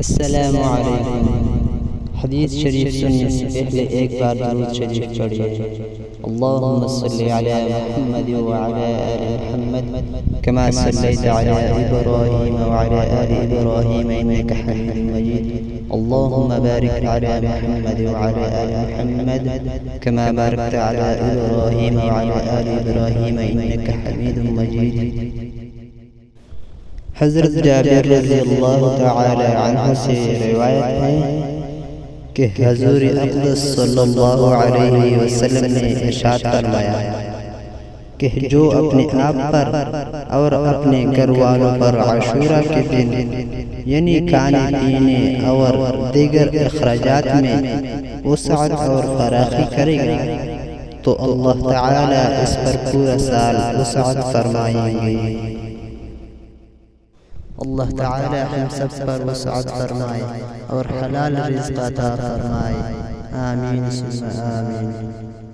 السلام علیکم۔ حدیث شریف سننے سے پہلے ایک بار درود شریف پڑھیے۔ اللہم صلی علی محمد وعلی آل محمد کما صلیت علی ابراہیم وعلی آل ابراہیم انک حمید مجید۔ اللہم بارک علی محمد وعلی آل محمد کما بارکت علی ابراہیم وعلی آل ابراہیم انک حمید مجید۔ حضرت جابر رضی اللہ تعالی عنہ سے روایت ہے کہ حضور اقدس صلی اللہ علیہ وسلم نے ارشاد فرمایا کہ جو اپنے آپ پر اور اپنے گھر والوں پر عاشورہ کے دن یعنی کھانے پینے اور دیگر اخراجات میں وسعت اور فراخی کرے گا تو اللہ تعالی اس پر پورا سال وسعت فرمائیں گے۔ اللہ تعالی ہم سب پر وسعت فرمائے اور حلال رزق عطا فرمائے، آمین ثم آمین۔